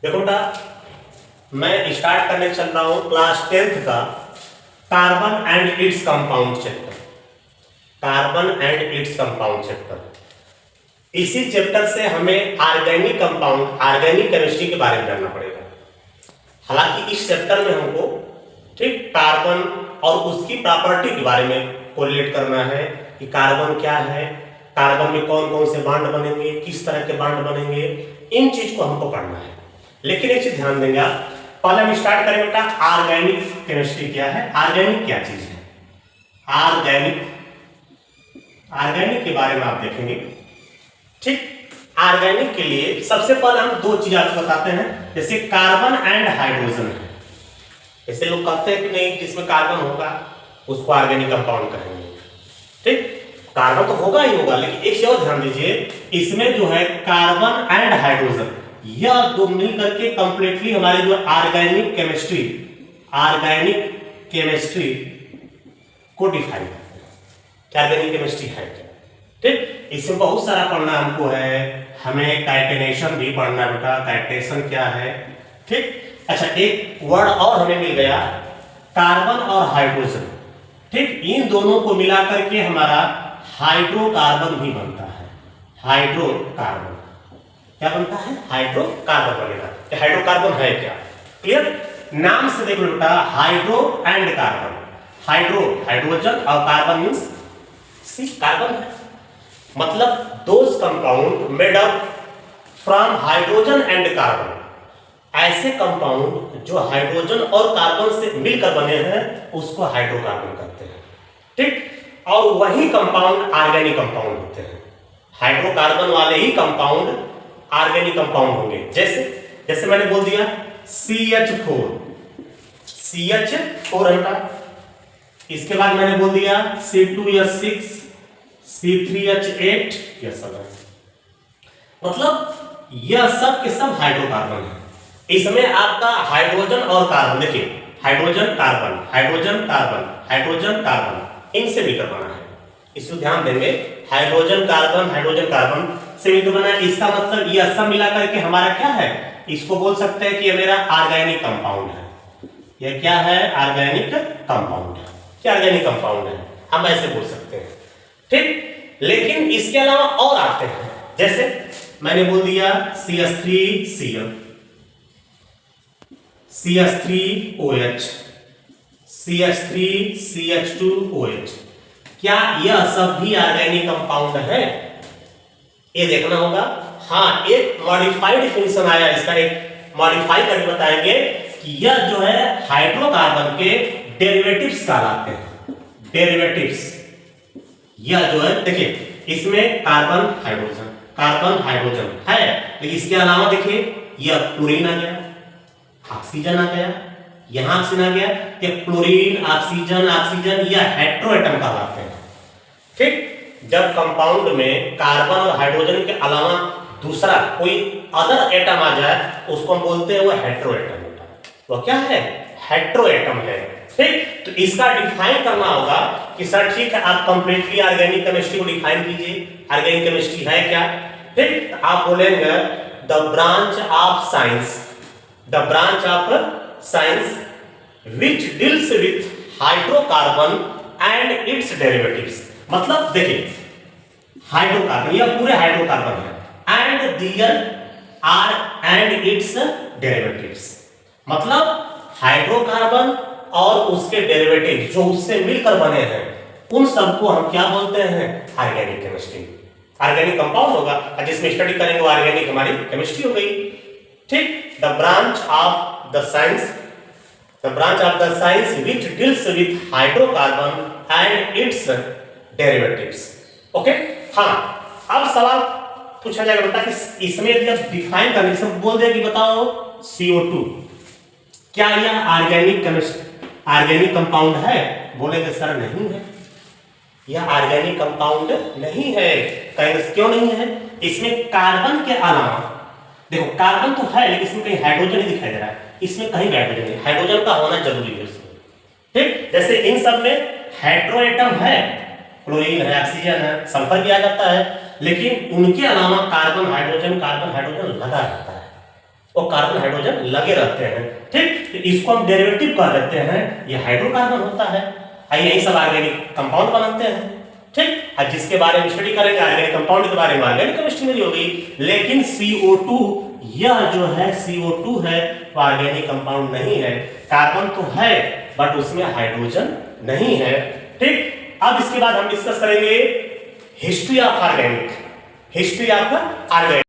देखो बेटा, मैं स्टार्ट करने चल रहा हूं क्लास 10th का carbon and its compound chapter. Carbon and its compound chapter, इसी चैप्टर से हमें ऑर्गेनिक कंपाउंड, ऑर्गेनिक केमिस्ट्री के बारे में जानना पड़ेगा। हालांकि इस चैप्टर में हमको ठीक कार्बन और उसकी प्रॉपर्टी के बारे में कोरिलेट करना है कि कार्बन क्या है, कार्बन में कौन कौन से बॉन्ड बनेंगे, किस तरह के बॉन्ड बनेंगे, इन चीज को हमको पढ़ना है। लेकिन एक चीज ध्यान देंगे आप, पहले हम स्टार्ट करें बेटा ऑर्गेनिक केमिस्ट्री क्या है, ऑर्गेनिक क्या चीज है। ऑर्गेनिक के बारे में आप देखेंगे। ठीक, ऑर्गेनिक के लिए सबसे पहले हम दो चीज आपको बताते हैं, जैसे कार्बन एंड हाइड्रोजन है। ऐसे लोग कहते हैं कि नहीं, जिसमें कार्बन होगा उसको ऑर्गेनिक कंपाउंड कहेंगे। ठीक, कार्बन तो होगा ही होगा, लेकिन एक चीज और ध्यान दीजिए, इसमें जो है कार्बन एंड हाइड्रोजन यह दो मिल करके कंप्लीटली हमारी जो ऑर्गेनिक केमिस्ट्री को डिफाइन करते हैं कि ऑर्गेनिक केमिस्ट्री है क्या। ठीक, इसमें बहुत सारा पढ़ना हमको है, हमें काइटेनेशन भी पढ़ना है बेटा, काइटेनेशन क्या है। ठीक, अच्छा एक वर्ड और हमें मिल गया, कार्बन और हाइड्रोजन। ठीक, इन दोनों को मिला करके हमारा हाइड्रोकार्बन भी बनता है। हाइड्रोकार्बन क्या बनता है, हाइड्रोकार्बन बनेगा। कि हाइड्रोकार्बन है क्या, क्लियर। नाम से देख लो बेटा, हाइड्रो एंड कार्बन, हाइड्रोजन और कार्बन मींस सी कार्बन है, मतलब those compound made up from hydrogen and carbon. ऐसे कंपाउंड जो हाइड्रोजन और कार्बन से मिलकर बने हैं उसको हाइड्रोकार्बन कहते हैं। ठीक, और वही कंपाउंड ऑर्गेनिक कंपाउंड होते हैं। हाइड्रोकार्बन वाले ही कंपाउंड ऑर्गेनिक कंपाउंड होंगे। जैसे मैंने बोल दिया CH4 है, इसके बाद मैंने बोल दिया C2H6 C3H8, यह सब है, मतलब यह सब के सब हाइड्रोकार्बन है। इसमें आपका हाइड्रोजन और कार्बन, देखिए hydrogen carbon, hydrogen carbon, hydrogen carbon, इनसे मिलकर बना है। इसको ध्यान देंगे, हाइड्रोजन कार्बन से मिलकर बना है। इसका मतलब यह सब मिला करके हमारा क्या है, इसको बोल सकते हैं कि यह मेरा ऑर्गेनिक कंपाउंड है। यह क्या है, ऑर्गेनिक कंपाउंड है। क्या ऑर्गेनिक कंपाउंड है, हम ऐसे बोल सकते हैं। ठीक, लेकिन इसके अलावा और आते हैं, जैसे मैंने बोल दिया CH3Cl, CH3OH, CH3CH2OH, क्या यह सब भी ऑर्गेनिक कंपाउंड है, ये देखना होगा। हाँ, एक मॉडिफाइड डिफिनेशन आया इसका, एक मॉडिफाई करके बताएंगे कि यह जो है हाइड्रोकार्बन के डेरिवेटिव्स कहलाते हैं। डेरिवेटिव्स, यह जो है देखिए, इसमें कार्बन हाइड्रोजन है, लेकिन इसके अलावा देखिए यह क्लोरीन आ गया, ऑक्सीजन आ गया, यहां ऑक्सीजन आ गया, ये क्लोरीन ऑक्सीजन यह हेटेरो एटम कहलाते हैं। ठीक, जब कंपाउंड में कार्बन और हाइड्रोजन के अलावा दूसरा कोई अदर एटम आ जाए उसको हम बोलते हैं वो हेटेरो एटम होता है। वो क्या है, हेटेरो एटम है। ठीक, तो इसका डिफाइन करना होगा कि सर ठीक है, आप कंप्लीटली ऑर्गेनिक केमिस्ट्री को डिफाइन कीजिए, ऑर्गेनिक केमिस्ट्री है क्या। ठीक, तो आप बोलेंगे the branch of science which deals with hydrocarbon and its derivatives। मतलब देखिए हाइड्रोकार्बन, यह पूरे हाइड्रोकार्बन है, एंड इट्स डेरिवेटिव्स, मतलब हाइड्रोकार्बन और उसके डेरिवेटिव जो उससे मिलकर बने हैं उन सबको हम क्या बोलते हैं, ऑर्गेनिक केमिस्ट्री। ऑर्गेनिक कंपाउंड होगा और जिसमें स्टडी करेंगे वो ऑर्गेनिक हमारी केमिस्ट्री हो गई। ठीक, the branch of the science which deals with hydrocarbon and its derivatives। Okay, हाँ, अब सवाल पूछा जाएगा बेटा कि इसमें यदि आप डिफाइन करने से बोल दे कि बताओ CO2 क्या यह ऑर्गेनिक कंपाउंड है, बोलेंगे सर नहीं है, यह ऑर्गेनिक कंपाउंड नहीं है। कहेंगे क्यों नहीं है, इसमें कार्बन के अलावा देखो कार्बन तो है लेकिन इसमें कहीं हाइड्रोजन नहीं दिखाई दे रहा है, इसमें कहीं हाइड्रोजन नहीं, हाइड्रोजन का होना जरूरी है इसमें। ठीक, जैसे इन सब में हेटेरो एटम है, क्लोरीन है, ऑक्सीजन है, सल्फर भी आ जाता है, लेकिन उनके अलावा कार्बन हाइड्रोजन लगा रहता है। और कार्बन हाइड्रोजन लगे रहते हैं। ठीक, तो इसको हम डेरिवेटिव कह देते हैं, ये हाइड्रोकार्बन होता है। यही सब ऑर्गेनिक कंपाउंड बनाते हैं। ठीक, और जिसके बारे में स्टडी करेंगे ऑर्गेनिक कंपाउंड के बारे में ऑर्गेनिक केमिस्ट्री में होगी। लेकिन CO2 यह जो है CO2 है वो ऑर्गेनिक कंपाउंड नहीं है, कार्बन तो है बट उसमें हाइड्रोजन नहीं है। ठीक, अब इसके बाद हम डिस्कस करेंगे history of organic, history of organic.